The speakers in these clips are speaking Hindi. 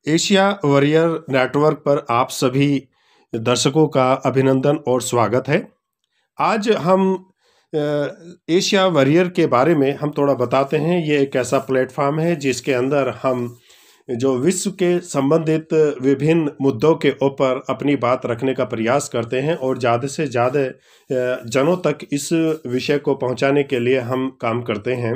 एशिया वॉरियर नेटवर्क पर आप सभी दर्शकों का अभिनंदन और स्वागत है। आज हम एशिया वॉरियर के बारे में हम थोड़ा बताते हैं। ये एक ऐसा प्लेटफॉर्म है जिसके अंदर हम जो विश्व के संबंधित विभिन्न मुद्दों के ऊपर अपनी बात रखने का प्रयास करते हैं और ज़्यादा से ज़्यादा जनों तक इस विषय को पहुंचाने के लिए हम काम करते हैं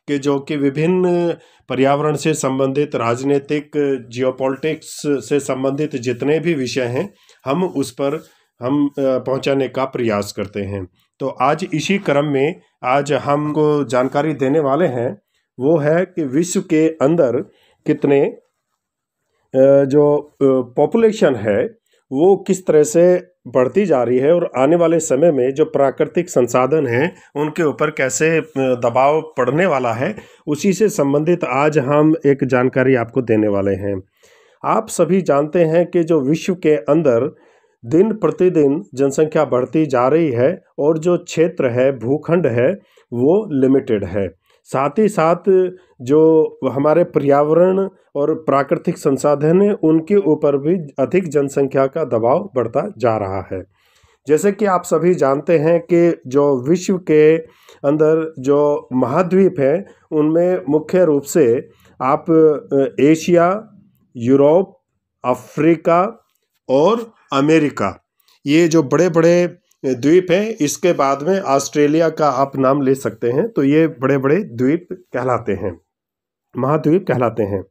कि जो कि विभिन्न पर्यावरण से संबंधित, राजनीतिक, जियोपॉलिटिक्स से संबंधित जितने भी विषय हैं हम उस पर हम पहुंचाने का प्रयास करते हैं। तो आज इसी क्रम में आज हमको जानकारी देने वाले हैं वो है कि विश्व के अंदर कितने जो पॉपुलेशन है वो किस तरह से बढ़ती जा रही है और आने वाले समय में जो प्राकृतिक संसाधन हैं उनके ऊपर कैसे दबाव पड़ने वाला है, उसी से संबंधित आज हम एक जानकारी आपको देने वाले हैं। आप सभी जानते हैं कि जो विश्व के अंदर दिन प्रतिदिन जनसंख्या बढ़ती जा रही है और जो क्षेत्र है, भूखंड है, वो लिमिटेड है। साथ ही साथ जो हमारे पर्यावरण और प्राकृतिक संसाधन हैं उनके ऊपर भी अधिक जनसंख्या का दबाव बढ़ता जा रहा है। जैसे कि आप सभी जानते हैं कि जो विश्व के अंदर जो महाद्वीप हैं उनमें मुख्य रूप से आप एशिया, यूरोप, अफ्रीका और अमेरिका, ये जो बड़े बड़े द्वीप हैं, इसके बाद में ऑस्ट्रेलिया का आप नाम ले सकते हैं। तो ये बड़े बड़े द्वीप कहलाते हैं, महाद्वीप कहलाते हैं।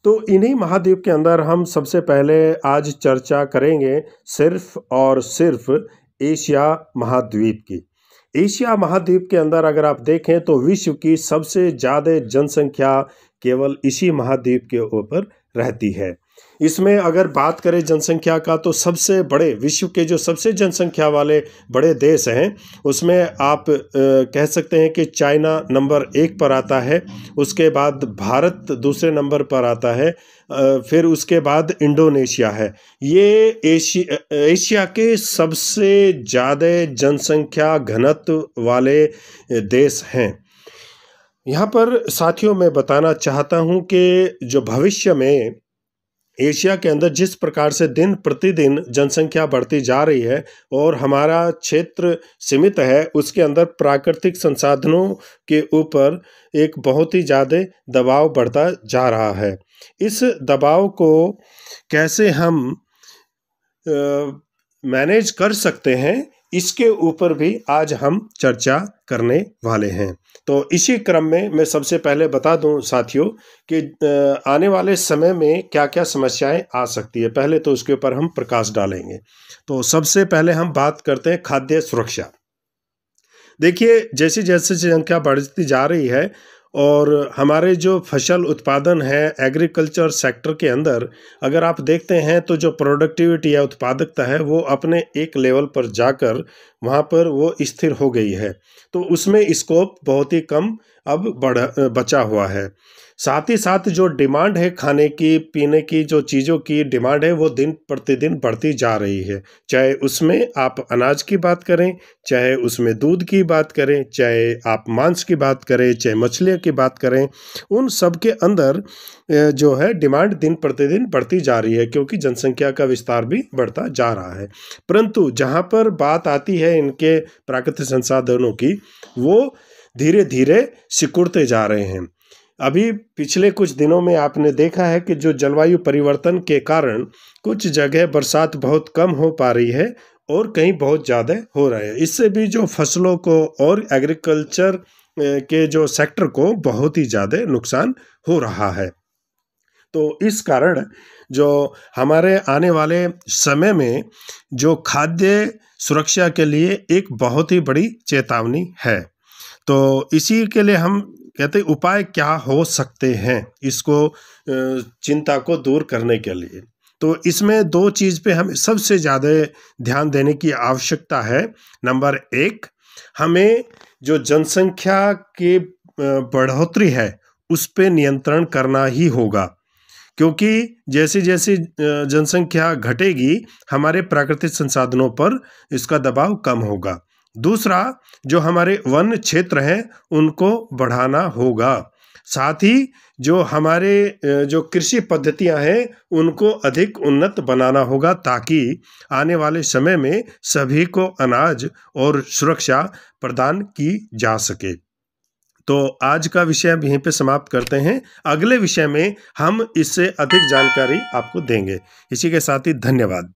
तो इन्हीं महाद्वीप के अंदर हम सबसे पहले आज चर्चा करेंगे सिर्फ और सिर्फ एशिया महाद्वीप की। एशिया महाद्वीप के अंदर अगर आप देखें तो विश्व की सबसे ज़्यादा जनसंख्या केवल इसी महाद्वीप के ऊपर रहती है। इसमें अगर बात करें जनसंख्या का तो सबसे बड़े विश्व के जो सबसे जनसंख्या वाले बड़े देश हैं उसमें आप कह सकते हैं कि चाइना नंबर 1 पर आता है, उसके बाद भारत दूसरे नंबर पर आता है, फिर उसके बाद इंडोनेशिया है। ये एशिया के सबसे ज़्यादा जनसंख्या घनत्व वाले देश हैं। यहाँ पर साथियों मैं बताना चाहता हूँ कि जो भविष्य में एशिया के अंदर जिस प्रकार से दिन प्रतिदिन जनसंख्या बढ़ती जा रही है और हमारा क्षेत्र सीमित है, उसके अंदर प्राकृतिक संसाधनों के ऊपर एक बहुत ही ज़्यादा दबाव बढ़ता जा रहा है। इस दबाव को कैसे हम मैनेज कर सकते हैं, इसके ऊपर भी आज हम चर्चा करने वाले हैं। तो इसी क्रम में मैं सबसे पहले बता दूं साथियों कि आने वाले समय में क्या क्या समस्याएं आ सकती है, पहले तो उसके ऊपर हम प्रकाश डालेंगे। तो सबसे पहले हम बात करते हैं खाद्य सुरक्षा। देखिए, जैसे जैसे जनसंख्या बढ़ती जा रही है और हमारे जो फसल उत्पादन है एग्रीकल्चर सेक्टर के अंदर अगर आप देखते हैं तो जो प्रोडक्टिविटी या उत्पादकता है वो अपने एक लेवल पर जाकर वहाँ पर वो स्थिर हो गई है। तो उसमें स्कोप बहुत ही कम अब बचा हुआ है। साथ ही साथ जो डिमांड है खाने की, पीने की, जो चीज़ों की डिमांड है वो दिन प्रतिदिन बढ़ती जा रही है। चाहे उसमें आप अनाज की बात करें, चाहे उसमें दूध की बात करें, चाहे आप मांस की बात करें, चाहे मछलियों की बात करें, उन सब के अंदर जो है डिमांड दिन प्रतिदिन बढ़ती जा रही है क्योंकि जनसंख्या का विस्तार भी बढ़ता जा रहा है। परंतु जहाँ पर बात आती है इनके प्राकृतिक संसाधनों की, वो धीरे धीरे सिकुड़ते जा रहे हैं। अभी पिछले कुछ दिनों में आपने देखा है कि जो जलवायु परिवर्तन के कारण कुछ जगह बरसात बहुत कम हो पा रही है और कहीं बहुत ज़्यादा हो रहा है। इससे भी जो फसलों को और एग्रीकल्चर के जो सेक्टर को बहुत ही ज़्यादा नुकसान हो रहा है। तो इस कारण जो हमारे आने वाले समय में जो खाद्य सुरक्षा के लिए एक बहुत ही बड़ी चेतावनी है। तो इसी के लिए हम कहते उपाय क्या हो सकते हैं इसको चिंता को दूर करने के लिए। तो इसमें 2 चीज़ पे हमें सबसे ज़्यादा ध्यान देने की आवश्यकता है। नंबर 1, हमें जो जनसंख्या की बढ़ोतरी है उस पे नियंत्रण करना ही होगा क्योंकि जैसे जैसे जनसंख्या घटेगी हमारे प्राकृतिक संसाधनों पर इसका दबाव कम होगा। दूसरा, जो हमारे वन क्षेत्र हैं उनको बढ़ाना होगा। साथ ही जो हमारे जो कृषि पद्धतियां हैं उनको अधिक उन्नत बनाना होगा, ताकि आने वाले समय में सभी को अनाज और सुरक्षा प्रदान की जा सके। तो आज का विषय अब यहीं पे समाप्त करते हैं। अगले विषय में हम इससे अधिक जानकारी आपको देंगे। इसी के साथ ही धन्यवाद।